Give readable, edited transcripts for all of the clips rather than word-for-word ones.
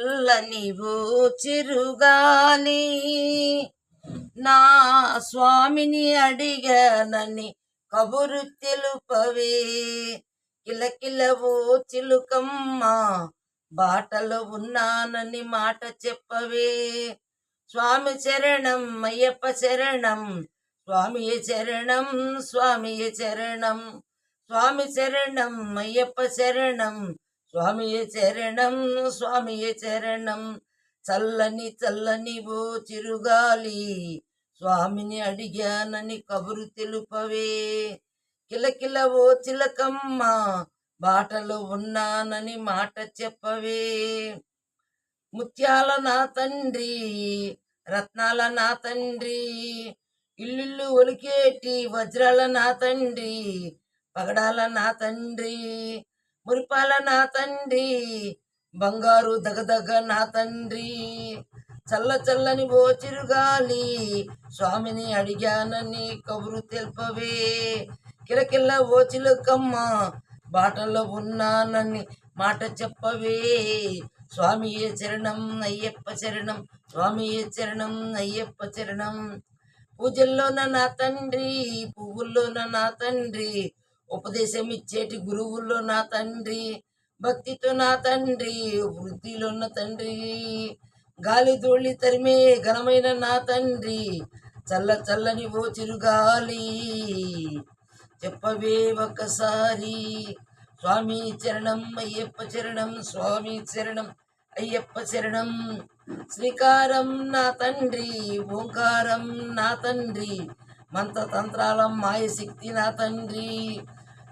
చల్లని ఓ చిరుగాలి నా స్వామిని అడిగానని కబురు తెలుపవే. కిలకిల ఓ చిలుకమ్మ బాటలో ఉన్నానని మాట చెప్పవే. స్వామి శరణం అయ్యప్ప శరణం, స్వామి శరణం, స్వామి శరణం, స్వామి శరణం అయ్యప్ప శరణం, స్వామి శరణం, స్వామి శరణం. చల్లని చల్లని ఓ చిరుగాలి స్వామిని అడిగానని కబురు తెలుపవే. కిలకిల ఓ చిలకమ్మ బాటలో ఉన్నానని మాట చెప్పవే. ముత్యాల నా తండ్రి, రత్నాల నా తండ్రి, ఇల్లు ఒలికేటి వజ్రాల నా తండ్రి, పగడాల నా తండ్రి, మురిపాల నా తండ్రి, బంగారు దగదగ నా తండ్రి. చల్ల చల్లని ఓ చిరుగాలి స్వామిని అడిగానని కబురు తెలుపవే. కిలకిల్ల ఓ చిలుకమ్మ బాటలో ఉన్నానని మాట చెప్పవే. స్వామియే శరణం అయ్యప్ప శరణం, స్వామియే శరణం అయ్యప్ప శరణం. పూజల్లోన నా తండ్రి, పువ్వుల్లోన నా తండ్రి, ఉపదేశం ఇచ్చేటి గురువుల్లో నా తండ్రి, భక్తితో నా తండ్రి, వృద్ధిలో ఉన్న తండ్రి, గాలి ధూళి తరిమే ఘనమైన నా తండ్రి. చల్ల చల్లని ఓ చిరుగాలి చెప్పవే ఒకసారి. స్వామి చరణం అయ్యప్ప చరణం, స్వామి చరణం అయ్యప్ప శరణం. శ్రీకారం నా తండ్రి, ఓంకారం నా తండ్రి, మంత్రతంత్రాల మాయశక్తి నా తండ్రి,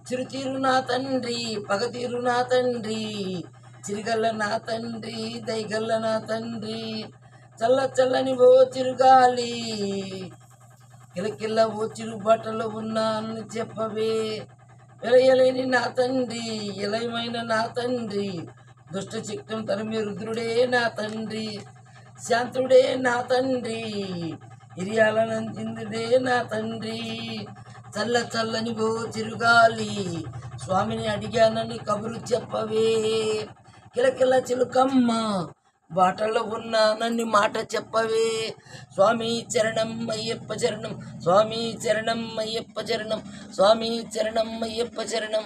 చిరుతీరు నా తండ్రి, పగతీరు నా తండ్రి, చిరిగల్ల నా తండ్రి, దైగల్ల నా తండ్రి. చల్ల చల్లని ఓ చిరుగాలి కిలకిల్ల ఓ చిరు బట్టలో ఉన్నానని చెప్పవే. వెలయలేని నా తండ్రి, ఇలయమైన నా తండ్రి, దుష్ట చిత్తం తరిమి రుద్రుడే నా తండ్రి, శాంతుడే నా తండ్రి, ఇరియాలనందిందుడే నా తండ్రి. చల్ల చల్లని ఓ చిరుగాలి స్వామిని అడిగానని కబురు చెప్పవే. కిలకిల చిలుకమ్మ బాటలో ఉన్నానని మాట చెప్పవే. స్వామి చరణం అయ్యప్ప చరణం, స్వామి చరణం అయ్యప్ప చరణం, స్వామి చరణం అయ్యప్ప చరణం.